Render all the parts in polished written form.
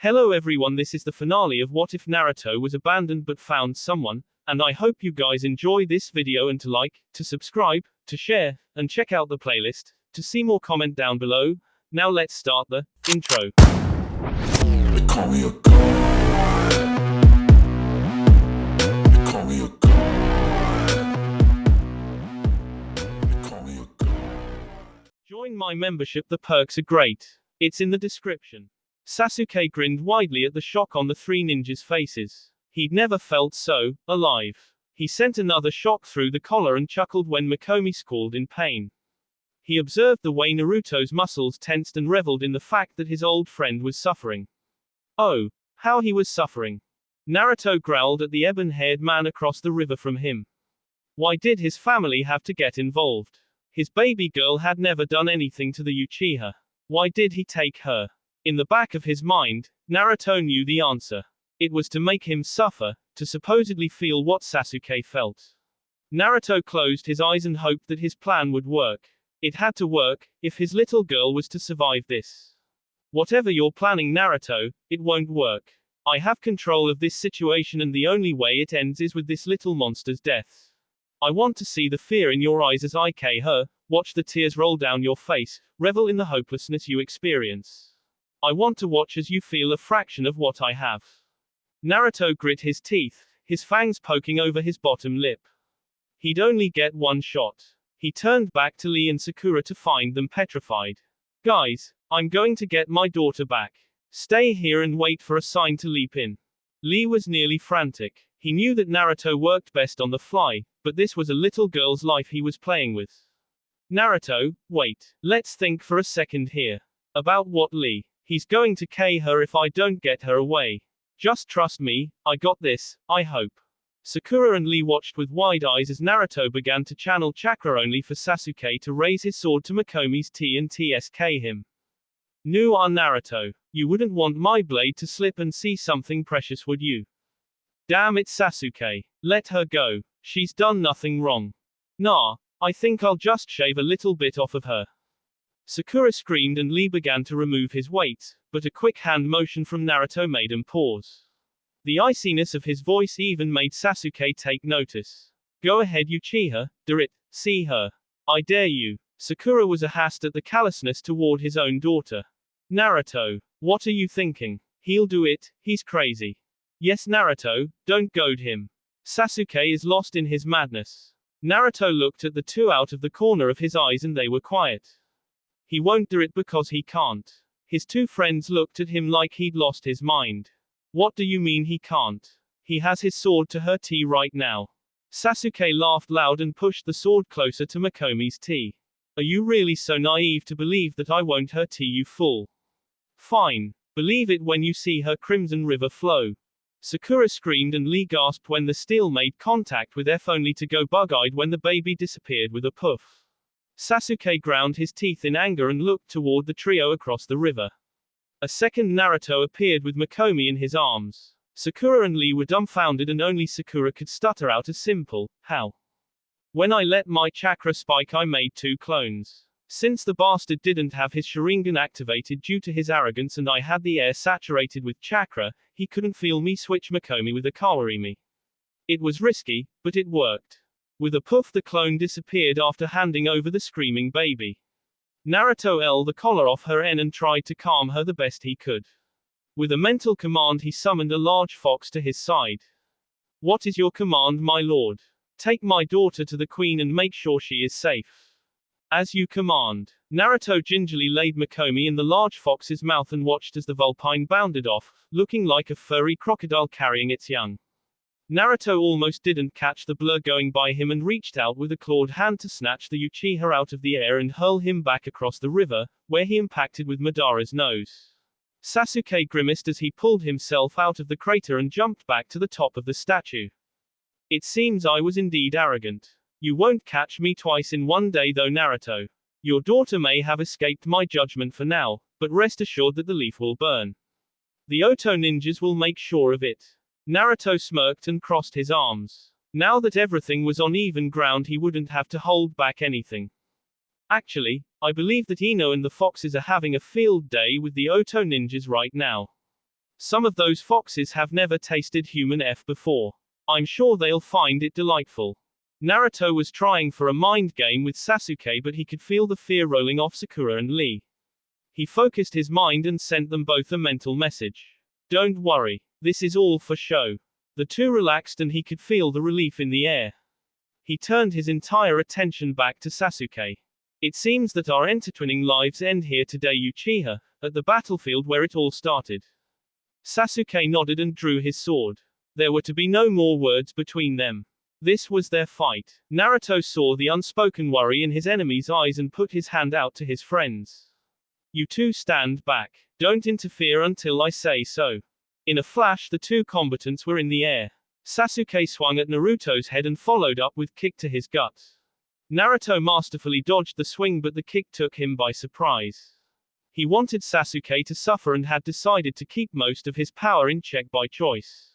Hello everyone, this is the finale of What If Naruto Was Abandoned But Found Someone, and I hope you guys enjoy this video and to like, to subscribe, to share, and check out the playlist. To see more, comment down below. Now let's start the intro. They call me a god. They call me a god. They call me a god. Join my membership, the perks are great. It's in the description. Sasuke grinned widely at the shock on the three ninjas' faces. He'd never felt so alive. He sent another shock through the collar and chuckled when Mikomi squalled in pain. He observed the way Naruto's muscles tensed and reveled in the fact that his old friend was suffering. Oh, how he was suffering. Naruto growled at the ebon-haired man across the river from him. Why did his family have to get involved? His baby girl had never done anything to the Uchiha. Why did he take her? In the back of his mind, Naruto knew the answer. It was to make him suffer, to supposedly feel what Sasuke felt. Naruto closed his eyes and hoped that his plan would work. It had to work, if his little girl was to survive this. Whatever you're planning, Naruto, it won't work. I have control of this situation and the only way it ends is with this little monster's death. I want to see the fear in your eyes as I kill her, watch the tears roll down your face, revel in the hopelessness you experience. I want to watch as you feel a fraction of what I have. Naruto grit his teeth, his fangs poking over his bottom lip. He'd only get one shot. He turned back to Lee and Sakura to find them petrified. Guys, I'm going to get my daughter back. Stay here and wait for a sign to leap in. Lee was nearly frantic. He knew that Naruto worked best on the fly, but this was a little girl's life he was playing with. Naruto, wait. Let's think for a second here. About what, Lee? He's going to kill her if I don't get her away. Just trust me, I got this, I hope. Sakura and Lee watched with wide eyes as Naruto began to channel chakra only for Sasuke to raise his sword to Mikomi's T and TSK him. No, Naruto. You wouldn't want my blade to slip and see something precious, would you? Damn it, Sasuke. Let her go. She's done nothing wrong. Nah, I think I'll just shave a little bit off of her. Sakura screamed and Lee began to remove his weight, but a quick hand motion from Naruto made him pause. The iciness of his voice even made Sasuke take notice. Go ahead, Uchiha, do it, see her. I dare you. Sakura was ahast at the callousness toward his own daughter. Naruto, what are you thinking? He'll do it, he's crazy. Yes, Naruto, don't goad him. Sasuke is lost in his madness. Naruto looked at the two out of the corner of his eyes and they were quiet. He won't do it because he can't. His two friends looked at him like he'd lost his mind. What do you mean he can't? He has his sword to her T right now. Sasuke laughed loud and pushed the sword closer to Mikomi's T. Are you really so naive to believe that I won't hurt you, fool? Fine. Believe it when you see her crimson river flow. Sakura screamed and Lee gasped when the steel made contact with F only to go bug-eyed when the baby disappeared with a poof. Sasuke ground his teeth in anger and looked toward the trio across the river. A second Naruto appeared with Mikomi in his arms. Sakura and Lee were dumbfounded and only Sakura could stutter out a simple, how? When I let my chakra spike I made two clones. Since the bastard didn't have his Sharingan activated due to his arrogance and I had the air saturated with chakra, he couldn't feel me switch Mikomi with a Kawarimi. It was risky, but it worked. With a poof the clone disappeared after handing over the screaming baby. Naruto held the collar off her and tried to calm her the best he could. With a mental command he summoned a large fox to his side. What is your command, my lord? Take my daughter to the queen and make sure she is safe. As you command. Naruto gingerly laid Mikomi in the large fox's mouth and watched as the vulpine bounded off, looking like a furry crocodile carrying its young. Naruto almost didn't catch the blur going by him and reached out with a clawed hand to snatch the Uchiha out of the air and hurl him back across the river, where he impacted with Madara's nose. Sasuke grimaced as he pulled himself out of the crater and jumped back to the top of the statue. It seems I was indeed arrogant. You won't catch me twice in one day though, Naruto. Your daughter may have escaped my judgment for now, but rest assured that the leaf will burn. The Oto ninjas will make sure of it. Naruto smirked and crossed his arms. Now that everything was on even ground he wouldn't have to hold back anything. Actually, I believe that Ino and the foxes are having a field day with the Oto ninjas right now. Some of those foxes have never tasted human F before. I'm sure they'll find it delightful. Naruto was trying for a mind game with Sasuke, but he could feel the fear rolling off Sakura and Lee. He focused his mind and sent them both a mental message. Don't worry. This is all for show. The two relaxed and he could feel the relief in the air. He turned his entire attention back to Sasuke. It seems that our intertwining lives end here today, Uchiha, at the battlefield where it all started. Sasuke nodded and drew his sword. There were to be no more words between them. This was their fight. Naruto saw the unspoken worry in his enemy's eyes and put his hand out to his friends. You two stand back. Don't interfere until I say so. In a flash, the two combatants were in the air. Sasuke swung at Naruto's head and followed up with kick to his gut. Naruto masterfully dodged the swing, but the kick took him by surprise. He wanted Sasuke to suffer and had decided to keep most of his power in check by choice.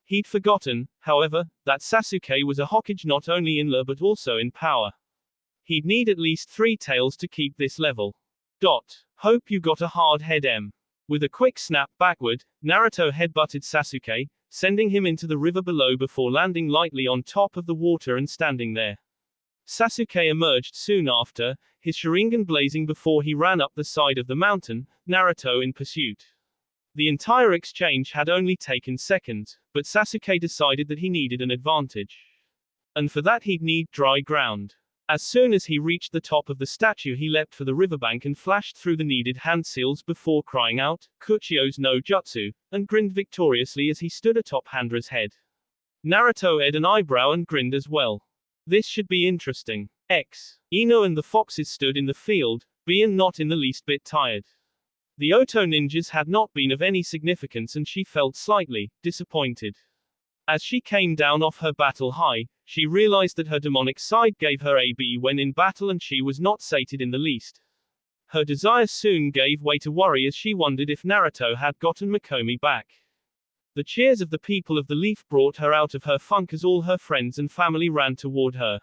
He'd forgotten, however, that Sasuke was a Hokage not only in lore but also in power. He'd need at least 3 tails to keep this level. Hope you got a hard head, M. With a quick snap backward, Naruto headbutted Sasuke, sending him into the river below before landing lightly on top of the water and standing there. Sasuke emerged soon after, his Sharingan blazing before he ran up the side of the mountain, Naruto in pursuit. The entire exchange had only taken seconds, but Sasuke decided that he needed an advantage. And for that he'd need dry ground. As soon as he reached the top of the statue, he leapt for the riverbank and flashed through the needed hand seals before crying out, Kuchio's no jutsu, and grinned victoriously as he stood atop Handra's head. Naruto ed an eyebrow and grinned as well. This should be interesting. Ino and the foxes stood in the field, being not in the least bit tired. The Oto ninjas had not been of any significance and she felt slightly disappointed. As she came down off her battle high, she realized that her demonic side gave her AB when in battle and she was not sated in the least. Her desire soon gave way to worry as she wondered if Naruto had gotten Mikomi back. The cheers of the people of the Leaf brought her out of her funk as all her friends and family ran toward her.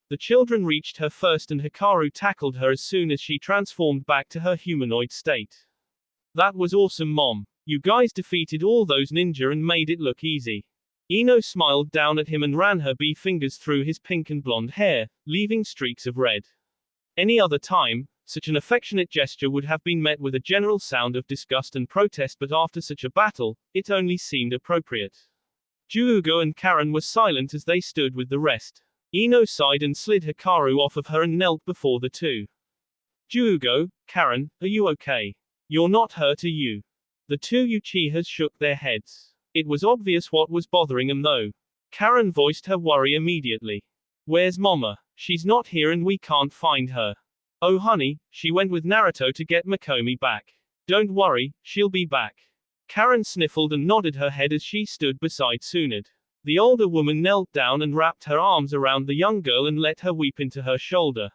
The children reached her first and Hikaru tackled her as soon as she transformed back to her humanoid state. That was awesome, Mom. You guys defeated all those ninja and made it look easy. Ino smiled down at him and ran her bee fingers through his pink and blonde hair, leaving streaks of red. Any other time, such an affectionate gesture would have been met with a general sound of disgust and protest, but after such a battle, it only seemed appropriate. Juugo and Karen were silent as they stood with the rest. Ino sighed and slid Hikaru off of her and knelt before the two. Juugo, Karen, are you okay? You're not hurt, are you? The two Uchihas shook their heads. It was obvious what was bothering them though. Karen voiced her worry immediately. Where's Mama? She's not here and we can't find her. Oh honey, she went with Naruto to get Mikomi back. Don't worry, she'll be back. Karen sniffled and nodded her head as she stood beside Tsunade. The older woman knelt down and wrapped her arms around the young girl and let her weep into her shoulder.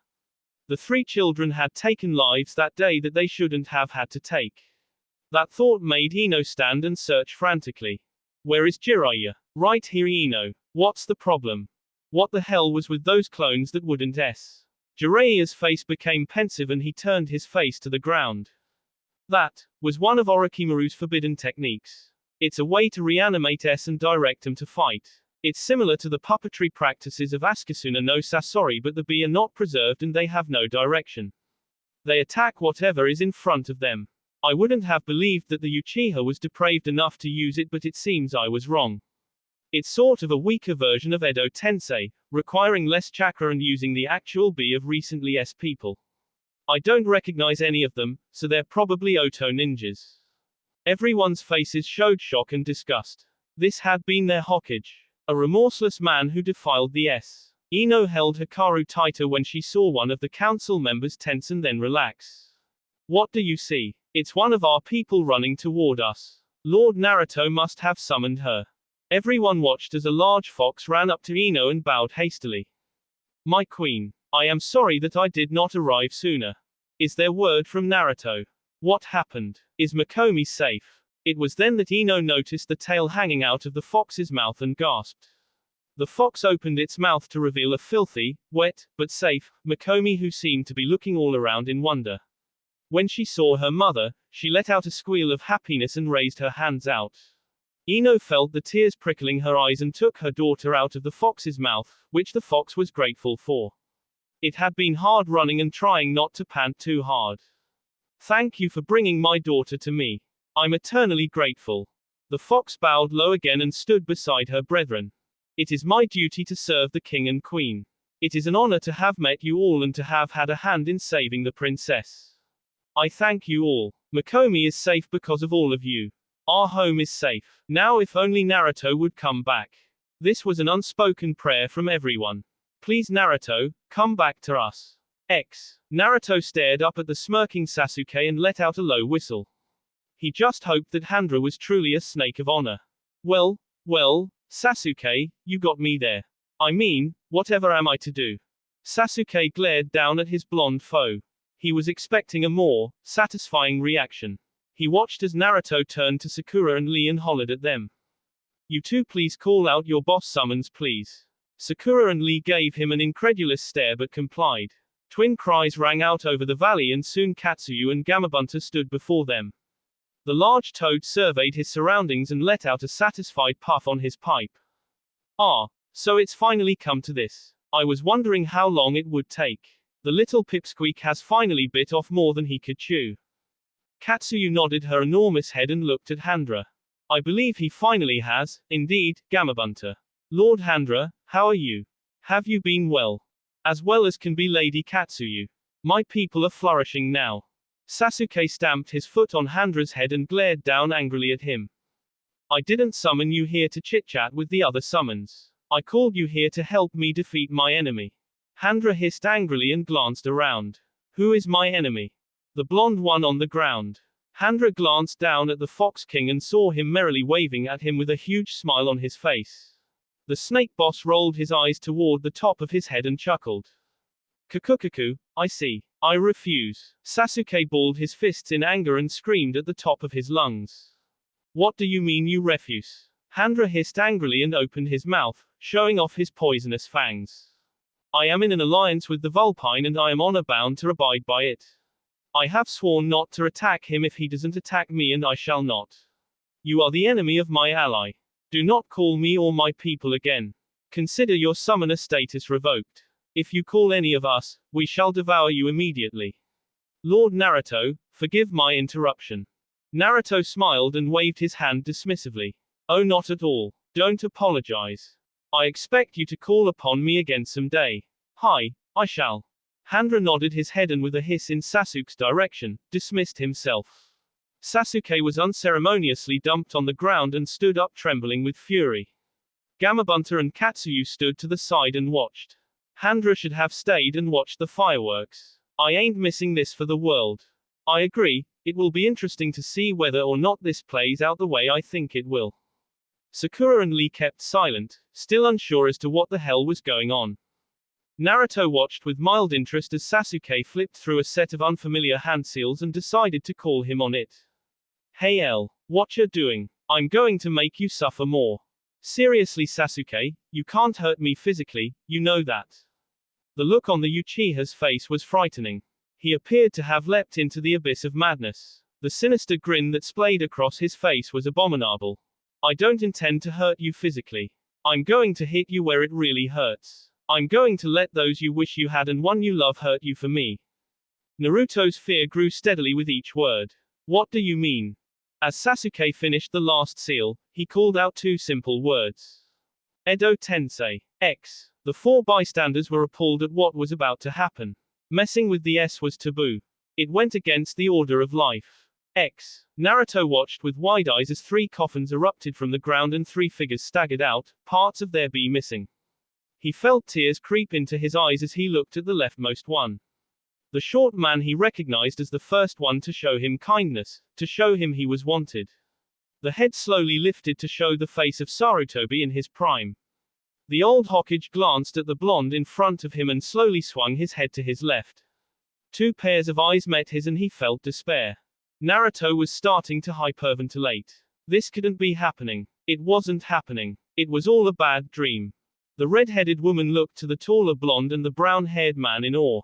The 3 children had taken lives that day that they shouldn't have had to take. That thought made Ino stand and search frantically. Where is Jiraiya? Right here, Ino. What's the problem? What the hell was with those clones that wouldn't S? Jiraiya's face became pensive and he turned his face to the ground. That was one of Orochimaru's forbidden techniques. It's a way to reanimate S and direct them to fight. It's similar to the puppetry practices of Asukuna no Sasori, but the bee are not preserved and they have no direction. They attack whatever is in front of them. I wouldn't have believed that the Uchiha was depraved enough to use it, but it seems I was wrong. It's sort of a weaker version of Edo Tensei, requiring less chakra and using the actual bee of recently S people. I don't recognize any of them, so they're probably Oto ninjas. Everyone's faces showed shock and disgust. This had been their Hokage. A remorseless man who defiled the S. Ino held Hikaru tighter when she saw one of the council members tense and then relax. What do you see? It's one of our people running toward us. Lord Naruto must have summoned her. Everyone watched as a large fox ran up to Ino and bowed hastily. My queen. I am sorry that I did not arrive sooner. Is there word from Naruto? What happened? Is Mikomi safe? It was then that Ino noticed the tail hanging out of the fox's mouth and gasped. The fox opened its mouth to reveal a filthy, wet, but safe, Mikomi who seemed to be looking all around in wonder. When she saw her mother, she let out a squeal of happiness and raised her hands out. Ino felt the tears prickling her eyes and took her daughter out of the fox's mouth, which the fox was grateful for. It had been hard running and trying not to pant too hard. Thank you for bringing my daughter to me. I'm eternally grateful. The fox bowed low again and stood beside her brethren. It is my duty to serve the king and queen. It is an honor to have met you all and to have had a hand in saving the princess. I thank you all. Makomi is safe because of all of you. Our home is safe. Now if only Naruto would come back. This was an unspoken prayer from everyone. Please Naruto, come back to us. Naruto stared up at the smirking Sasuke and let out a low whistle. He just hoped that Handra was truly a snake of honor. Well, Sasuke, you got me there. I mean, whatever am I to do? Sasuke glared down at his blonde foe. He was expecting a more satisfying reaction. He watched as Naruto turned to Sakura and Lee and hollered at them. You two please call out your boss summons please. Sakura and Lee gave him an incredulous stare but complied. Twin cries rang out over the valley and soon Katsuyu and Gamabunta stood before them. The large toad surveyed his surroundings and let out a satisfied puff on his pipe. Ah, so it's finally come to this. I was wondering how long it would take. The little pipsqueak has finally bit off more than he could chew. Katsuyu nodded her enormous head and looked at Handra. I believe he finally has, indeed, Gamabunta. Lord Handra, how are you? Have you been well? As well as can be Lady Katsuyu. My people are flourishing now. Sasuke stamped his foot on Handra's head and glared down angrily at him. I didn't summon you here to chit-chat with the other summons. I called you here to help me defeat my enemy. Handra hissed angrily and glanced around. Who is my enemy? The blonde one on the ground. Handra glanced down at the Fox King and saw him merrily waving at him with a huge smile on his face. The snake boss rolled his eyes toward the top of his head and chuckled. Kukukuku, I see. I refuse. Sasuke balled his fists in anger and screamed at the top of his lungs. What do you mean you refuse? Handra hissed angrily and opened his mouth, showing off his poisonous fangs. I am in an alliance with the Vulpine and I am honor bound to abide by it. I have sworn not to attack him if he doesn't attack me and I shall not. You are the enemy of my ally. Do not call me or my people again. Consider your summoner status revoked. If you call any of us, we shall devour you immediately. Lord Naruto, forgive my interruption. Naruto smiled and waved his hand dismissively. Oh, not at all. Don't apologize. I expect you to call upon me again someday. Hi, I shall. Handra nodded his head and with a hiss in Sasuke's direction, dismissed himself. Sasuke was unceremoniously dumped on the ground and stood up trembling with fury. Gamabunta and Katsuyu stood to the side and watched. Handra should have stayed and watched the fireworks. I ain't missing this for the world. I agree, it will be interesting to see whether or not this plays out the way I think it will. Sakura and Lee kept silent, still unsure as to what the hell was going on. Naruto watched with mild interest as Sasuke flipped through a set of unfamiliar hand seals and decided to call him on it. Hey L, what you doing? I'm going to make you suffer more. Seriously Sasuke, you can't hurt me physically, you know that. The look on the Uchiha's face was frightening. He appeared to have leapt into the abyss of madness. The sinister grin that splayed across his face was abominable. I don't intend to hurt you physically. I'm going to hit you where it really hurts. I'm going to let those you wish you had and one you love hurt you for me. Naruto's fear grew steadily with each word. What do you mean? As Sasuke finished the last seal, he called out two simple words. Edo Tensei. X. The four bystanders were appalled at what was about to happen. Messing with the S was taboo. It went against the order of life. X. Naruto watched with wide eyes as three coffins erupted from the ground and three figures staggered out, parts of their bee missing. He felt tears creep into his eyes as he looked at the leftmost one. The short man he recognized as the first one to show him kindness, to show him he was wanted. The head slowly lifted to show the face of Sarutobi in his prime. The old Hokage glanced at the blonde in front of him and slowly swung his head to his left. Two pairs of eyes met his and he felt despair. Naruto was starting to hyperventilate. This couldn't be happening. It wasn't happening. It was all a bad dream. The red-headed woman looked to the taller blonde and the brown-haired man in awe.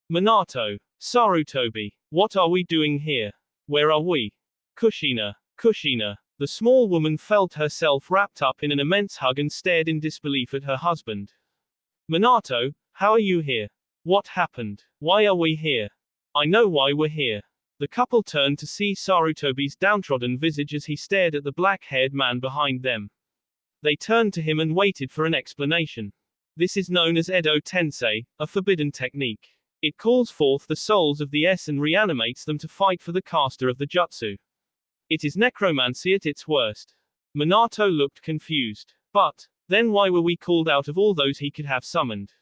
Minato. Sarutobi, what are we doing here? Where are we? Kushina. Kushina. The small woman felt herself wrapped up in an immense hug and stared in disbelief at her husband. Minato, how are you here? What happened? Why are we here? I know why we're here. The couple turned to see Sarutobi's downtrodden visage as he stared at the black-haired man behind them. They turned to him and waited for an explanation. This is known as Edo Tensei, a forbidden technique. It calls forth the souls of the S and reanimates them to fight for the caster of the jutsu. It is necromancy at its worst. Minato looked confused. But, then why were we called out of all those he could have summoned?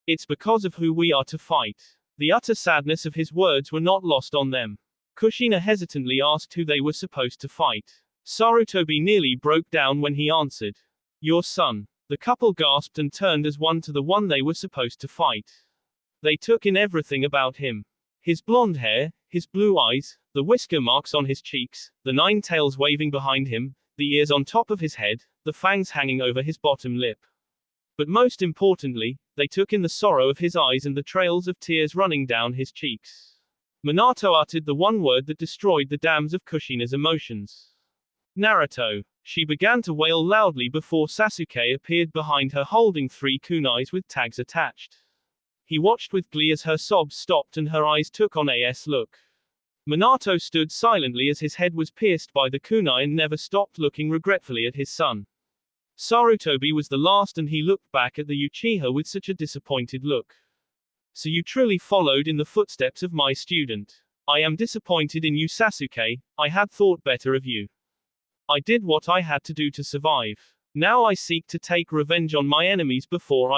It's because of who we are to fight. The utter sadness of his words were not lost on them. Kushina hesitantly asked who they were supposed to fight. Sarutobi nearly broke down when he answered. Your son. The couple gasped and turned as one to the one they were supposed to fight. They took in everything about him. His blonde hair, his blue eyes, the whisker marks on his cheeks, the 9 tails waving behind him, the ears on top of his head, the fangs hanging over his bottom lip. But most importantly, they took in the sorrow of his eyes and the trails of tears running down his cheeks. Minato uttered the one word that destroyed the dams of Kushina's emotions. Naruto. She began to wail loudly before Sasuke appeared behind her holding 3 kunais with tags attached. He watched with glee as her sobs stopped and her eyes took on a look. Minato stood silently as his head was pierced by the kunai and never stopped looking regretfully at his son. Sarutobi was the last and he looked back at the Uchiha with such a disappointed look. So you truly followed in the footsteps of my student. I am disappointed in you, Sasuke. I had thought better of you. I did what I had to do to survive. Now I seek to take revenge on my enemies before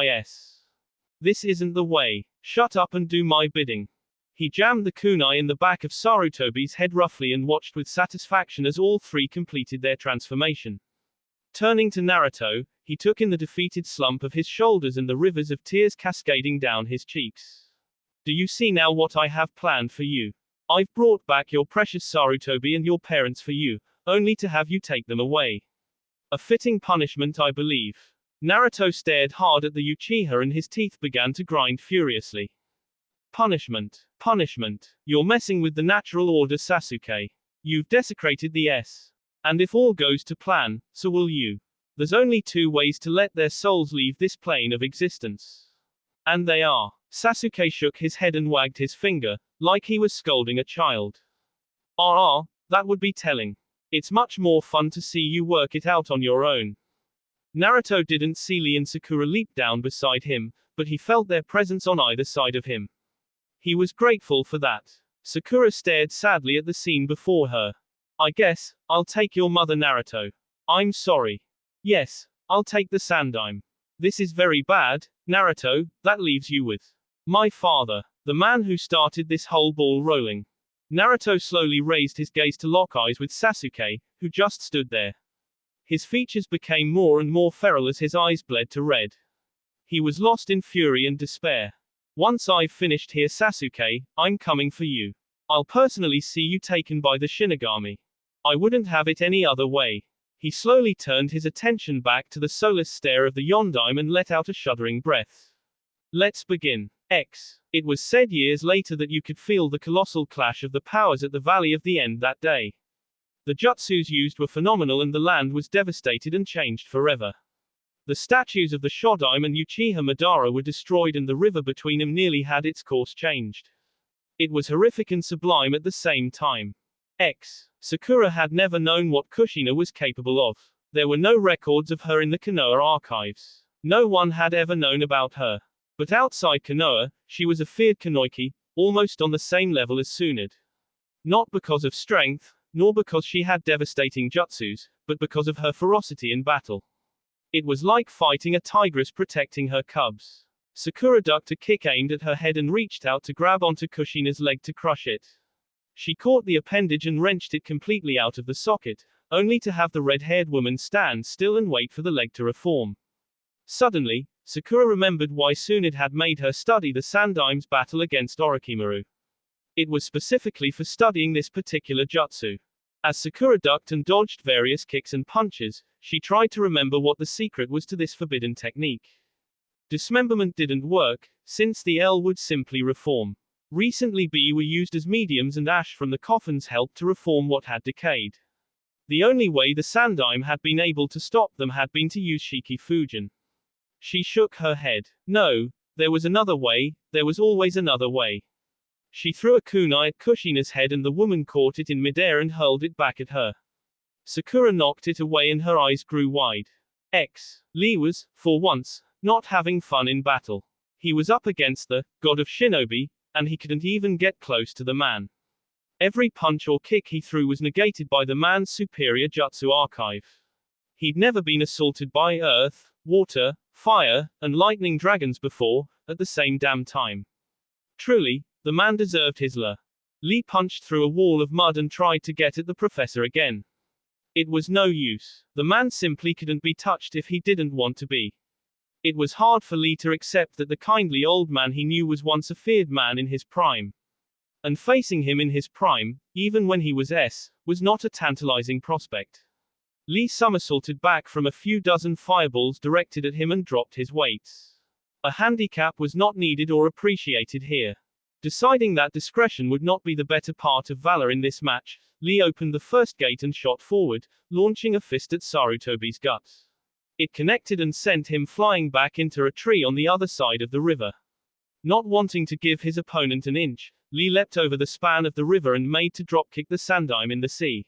This isn't the way. Shut up and do my bidding. He jammed the kunai in the back of Sarutobi's head roughly and watched with satisfaction as all 3 completed their transformation. Turning to Naruto, he took in the defeated slump of his shoulders and the rivers of tears cascading down his cheeks. Do you see now what I have planned for you? I've brought back your precious Sarutobi and your parents for you, only to have you take them away. A fitting punishment, I believe. Naruto stared hard at the Uchiha and his teeth began to grind furiously. Punishment. Punishment. You're messing with the natural order, Sasuke. You've desecrated the S. And if all goes to plan, so will you. There's only 2 ways to let their souls leave this plane of existence. And they are. Sasuke shook his head and wagged his finger, like he was scolding a child. That would be telling. It's much more fun to see you work it out on your own. Naruto didn't see Lee and Sakura leap down beside him, but he felt their presence on either side of him. He was grateful for that. Sakura stared sadly at the scene before her. I guess, I'll take your mother, Naruto. I'm sorry. Yes, I'll take the Sandaime. This is very bad, Naruto, that leaves you with my father, the man who started this whole ball rolling. Naruto slowly raised his gaze to lock eyes with Sasuke, who just stood there. His features became more and more feral as his eyes bled to red. He was lost in fury and despair. Once I've finished here, Sasuke, I'm coming for you. I'll personally see you taken by the Shinigami. I wouldn't have it any other way. He slowly turned his attention back to the soulless stare of the Yondaime and let out a shuddering breath. Let's begin. It was said years later that you could feel the colossal clash of the powers at the Valley of the End that day. The jutsus used were phenomenal and the land was devastated and changed forever. The statues of the Shodaime and Uchiha Madara were destroyed and the river between them nearly had its course changed. It was horrific and sublime at the same time. Sakura had never known what Kushina was capable of. There were no records of her in the Konoha archives. No one had ever known about her. But outside Konoha, she was a feared Kunoichi, almost on the same level as Tsunade. Not because of strength, nor because she had devastating jutsus, but because of her ferocity in battle. It was like fighting a tigress protecting her cubs. Sakura ducked a kick aimed at her head and reached out to grab onto Kushina's leg to crush it. She caught the appendage and wrenched it completely out of the socket, only to have the red-haired woman stand still and wait for the leg to reform. Suddenly, Sakura remembered why Tsunade had made her study the Sandaime's battle against Orochimaru. It was specifically for studying this particular jutsu. As Sakura ducked and dodged various kicks and punches, she tried to remember what the secret was to this forbidden technique. Dismemberment didn't work, since the L would simply reform. Recently B were used as mediums and ash from the coffins helped to reform what had decayed. The only way the Sandaime had been able to stop them had been to use Shiki-Fujin. She shook her head. No, there was another way, there was always another way. She threw a kunai at Kushina's head and the woman caught it in midair and hurled it back at her. Sakura knocked it away and her eyes grew wide. Lee was, for once, not having fun in battle. He was up against the god of shinobi, and he couldn't even get close to the man. Every punch or kick he threw was negated by the man's superior jutsu archive. He'd never been assaulted by earth, water, fire, and lightning dragons before, at the same damn time. Truly, the man deserved his la. Lee punched through a wall of mud and tried to get at the professor again. It was no use. The man simply couldn't be touched if he didn't want to be. It was hard for Lee to accept that the kindly old man he knew was once a feared man in his prime. And facing him in his prime, even when he was was not a tantalizing prospect. Lee somersaulted back from a few dozen fireballs directed at him and dropped his weights. A handicap was not needed or appreciated here. Deciding that discretion would not be the better part of valor in this match, Lee opened the first gate and shot forward, launching a fist at Sarutobi's guts. It connected and sent him flying back into a tree on the other side of the river. Not wanting to give his opponent an inch, Lee leapt over the span of the river and made to dropkick the Sandaime in the sea.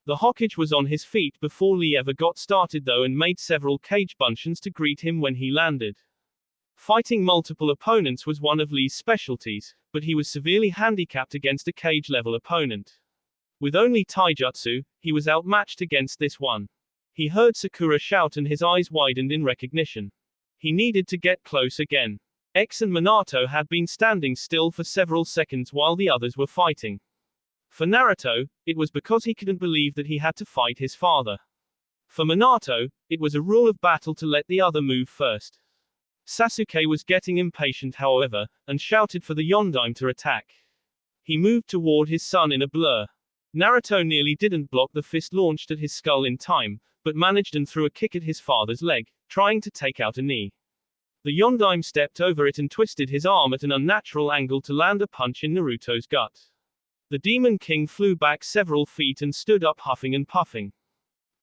The Hokage was on his feet before Lee ever got started though and made several cage buncheons to greet him when he landed. Fighting multiple opponents was one of Lee's specialties, but he was severely handicapped against a cage-level opponent. With only taijutsu, he was outmatched against this one. He heard Sakura shout and his eyes widened in recognition. He needed to get close again. X and Minato had been standing still for several seconds while the others were fighting. For Naruto, it was because he couldn't believe that he had to fight his father. For Minato, it was a rule of battle to let the other move first. Sasuke was getting impatient however, and shouted for the Yondaime to attack. He moved toward his son in a blur. Naruto nearly didn't block the fist launched at his skull in time, but managed and threw a kick at his father's leg, trying to take out a knee. The Yondaime stepped over it and twisted his arm at an unnatural angle to land a punch in Naruto's gut. The Demon King flew back several feet and stood up huffing and puffing.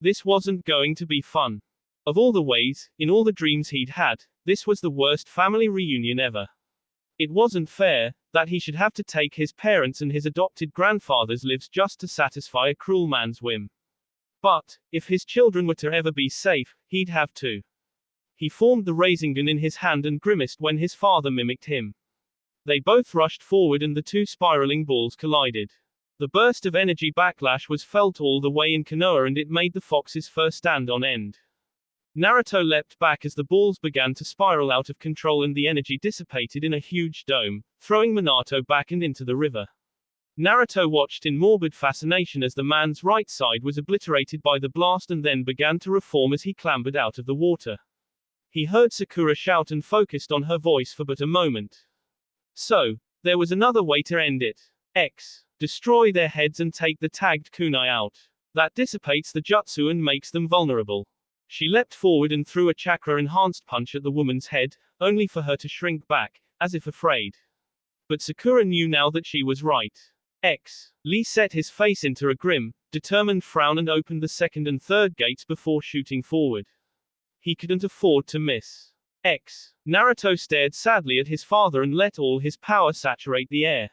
This wasn't going to be fun. Of all the ways, in all the dreams he'd had, this was the worst family reunion ever. It wasn't fair, that he should have to take his parents and his adopted grandfather's lives just to satisfy a cruel man's whim. But, if his children were to ever be safe, he'd have to. He formed the Rasengan in his hand and grimaced when his father mimicked him. They both rushed forward and the two spiraling balls collided. The burst of energy backlash was felt all the way in Konoha and it made the fox's fur stand on end. Naruto leapt back as the balls began to spiral out of control and the energy dissipated in a huge dome, throwing Minato back and into the river. Naruto watched in morbid fascination as the man's right side was obliterated by the blast and then began to reform as he clambered out of the water. He heard Sakura shout and focused on her voice for but a moment. So, there was another way to end it. Destroy their heads and take the tagged kunai out. That dissipates the jutsu and makes them vulnerable. She leapt forward and threw a chakra-enhanced punch at the woman's head, only for her to shrink back, as if afraid. But Sakura knew now that she was right. Lee set his face into a grim, determined frown and opened the second and third gates before shooting forward. He couldn't afford to miss. Naruto stared sadly at his father and let all his power saturate the air.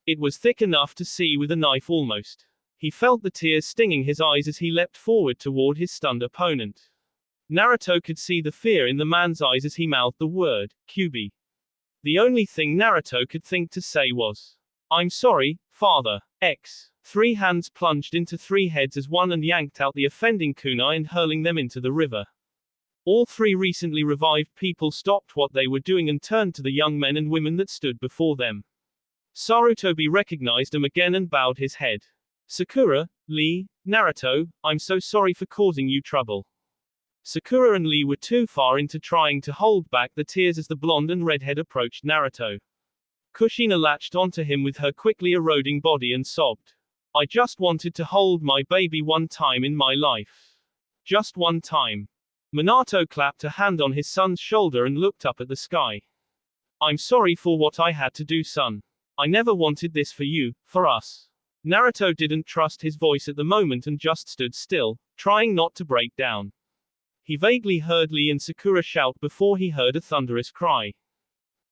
It was thick enough to see with a knife almost. He felt the tears stinging his eyes as he leapt forward toward his stunned opponent. Naruto could see the fear in the man's eyes as he mouthed the word, Kyubi. The only thing Naruto could think to say was, "I'm sorry, father." 3 hands plunged into 3 heads as one and yanked out the offending kunai and hurling them into the river. All 3 recently revived people stopped what they were doing and turned to the young men and women that stood before them. Sarutobi recognized them again and bowed his head. Sakura, Lee, Naruto, I'm so sorry for causing you trouble. Sakura and Lee were too far into trying to hold back the tears as the blonde and redhead approached Naruto. Kushina latched onto him with her quickly eroding body and sobbed. I just wanted to hold my baby one time in my life. Just one time. Minato clapped a hand on his son's shoulder and looked up at the sky. I'm sorry for what I had to do, son. I never wanted this for you, for us. Naruto didn't trust his voice at the moment and just stood still, trying not to break down. He vaguely heard Lee and Sakura shout before he heard a thunderous cry.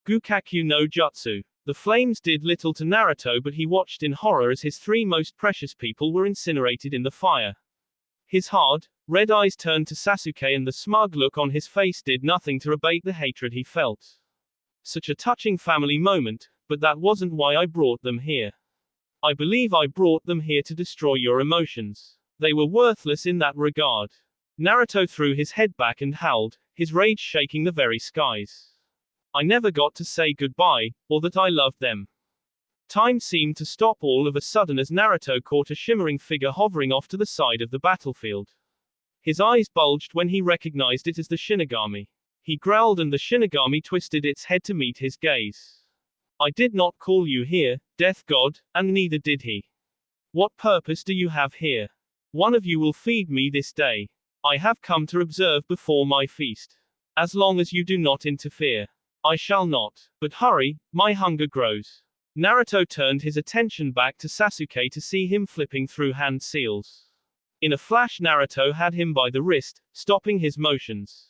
Gukakyu no Jutsu. The flames did little to Naruto, but he watched in horror as his three most precious people were incinerated in the fire. His hard, red eyes turned to Sasuke and the smug look on his face did nothing to abate the hatred he felt. Such a touching family moment, but that wasn't why I brought them here. I believe I brought them here to destroy your emotions. They were worthless in that regard. Naruto threw his head back and howled, his rage shaking the very skies. I never got to say goodbye, or that I loved them. Time seemed to stop all of a sudden as Naruto caught a shimmering figure hovering off to the side of the battlefield. His eyes bulged when he recognized it as the Shinigami. He growled and the Shinigami twisted its head to meet his gaze. I did not call you here, Death God, and neither did he. What purpose do you have here? One of you will feed me this day. I have come to observe before my feast. As long as you do not interfere. I shall not. But hurry, my hunger grows. Naruto turned his attention back to Sasuke to see him flipping through hand seals. In a flash Naruto had him by the wrist, stopping his motions.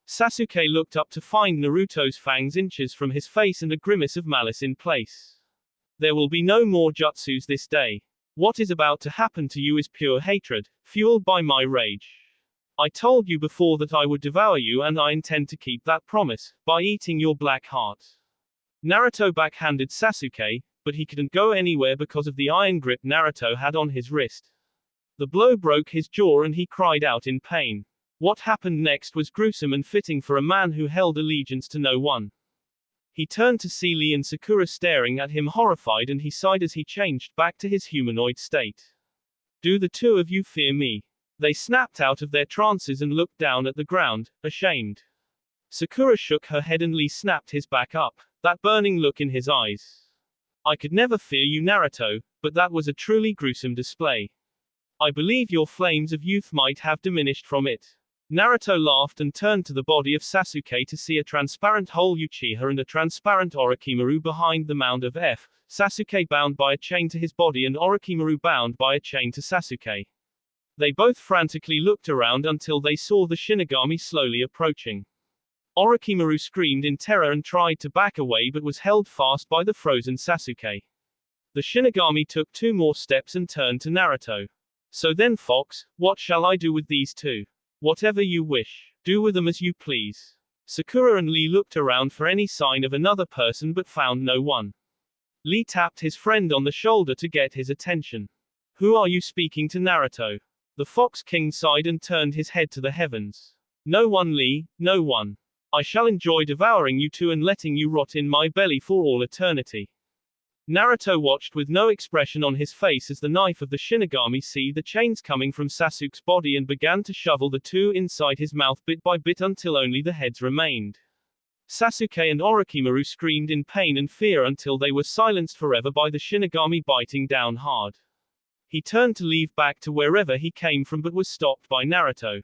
Sasuke looked up to find Naruto's fangs inches from his face and a grimace of malice in place. There will be no more jutsus this day. What is about to happen to you is pure hatred, fueled by my rage. I told you before that I would devour you and I intend to keep that promise, by eating your black heart. Naruto backhanded Sasuke, but he couldn't go anywhere because of the iron grip Naruto had on his wrist. The blow broke his jaw and he cried out in pain. What happened next was gruesome and fitting for a man who held allegiance to no one. He turned to see Lee and Sakura staring at him horrified and he sighed as he changed back to his humanoid state. Do the two of you fear me? They snapped out of their trances and looked down at the ground, ashamed. Sakura shook her head and Lee snapped his back up, that burning look in his eyes. I could never fear you, Naruto, but that was a truly gruesome display. I believe your flames of youth might have diminished from it. Naruto laughed and turned to the body of Sasuke to see a transparent whole Uchiha and a transparent Orochimaru behind the mound of F, Sasuke bound by a chain to his body and Orochimaru bound by a chain to Sasuke. They both frantically looked around until they saw the Shinigami slowly approaching. Orochimaru screamed in terror and tried to back away but was held fast by the frozen Sasuke. The Shinigami took 2 more steps and turned to Naruto. So then, Fox, what shall I do with these two? Whatever you wish. Do with them as you please. Sakura and Lee looked around for any sign of another person but found no one. Lee tapped his friend on the shoulder to get his attention. Who are you speaking to, Naruto? The Fox King sighed and turned his head to the heavens. No one, Lee, no one. I shall enjoy devouring you two and letting you rot in my belly for all eternity. Naruto watched with no expression on his face as the knife of the Shinigami seized the chains coming from Sasuke's body and began to shovel the two inside his mouth bit by bit until only the heads remained. Sasuke and Orochimaru screamed in pain and fear until they were silenced forever by the Shinigami biting down hard. He turned to leave back to wherever he came from but was stopped by Naruto.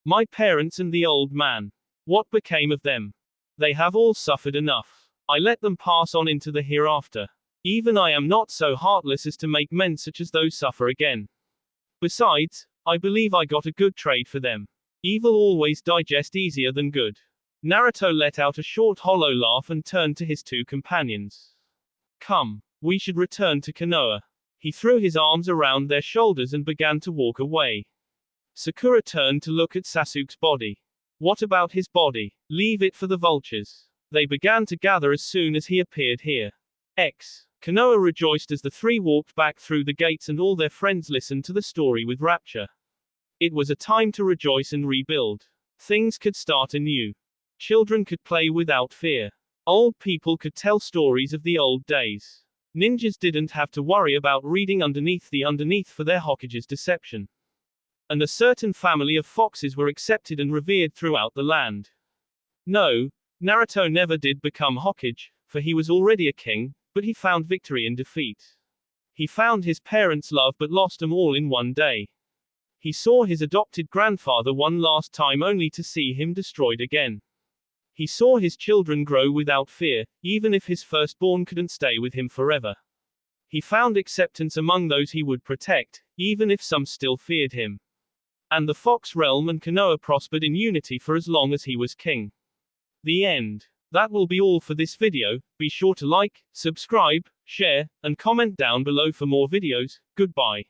My parents and the old man. What became of them? They have all suffered enough. I let them pass on into the hereafter. Even I am not so heartless as to make men such as those suffer again. Besides, I believe I got a good trade for them. Evil always digests easier than good. Naruto let out a short hollow laugh and turned to his two companions. Come, we should return to Konoha. He threw his arms around their shoulders and began to walk away. Sakura turned to look at Sasuke's body. What about his body? Leave it for the vultures. They began to gather as soon as he appeared here. Konoha rejoiced as the three walked back through the gates and all their friends listened to the story with rapture. It was a time to rejoice and rebuild. Things could start anew. Children could play without fear. Old people could tell stories of the old days. Ninjas didn't have to worry about reading underneath for their Hokage's deception. And a certain family of foxes were accepted and revered throughout the land. No, Naruto never did become Hokage, for he was already a king, but he found victory in defeat. He found his parents' love but lost them all in one day. He saw his adopted grandfather one last time only to see him destroyed again. He saw his children grow without fear, even if his firstborn couldn't stay with him forever. He found acceptance among those he would protect, even if some still feared him. And the Fox realm and Konoha prospered in unity for as long as he was king. The end. That will be all for this video. Be sure to like, subscribe, share, and comment down below for more videos. Goodbye.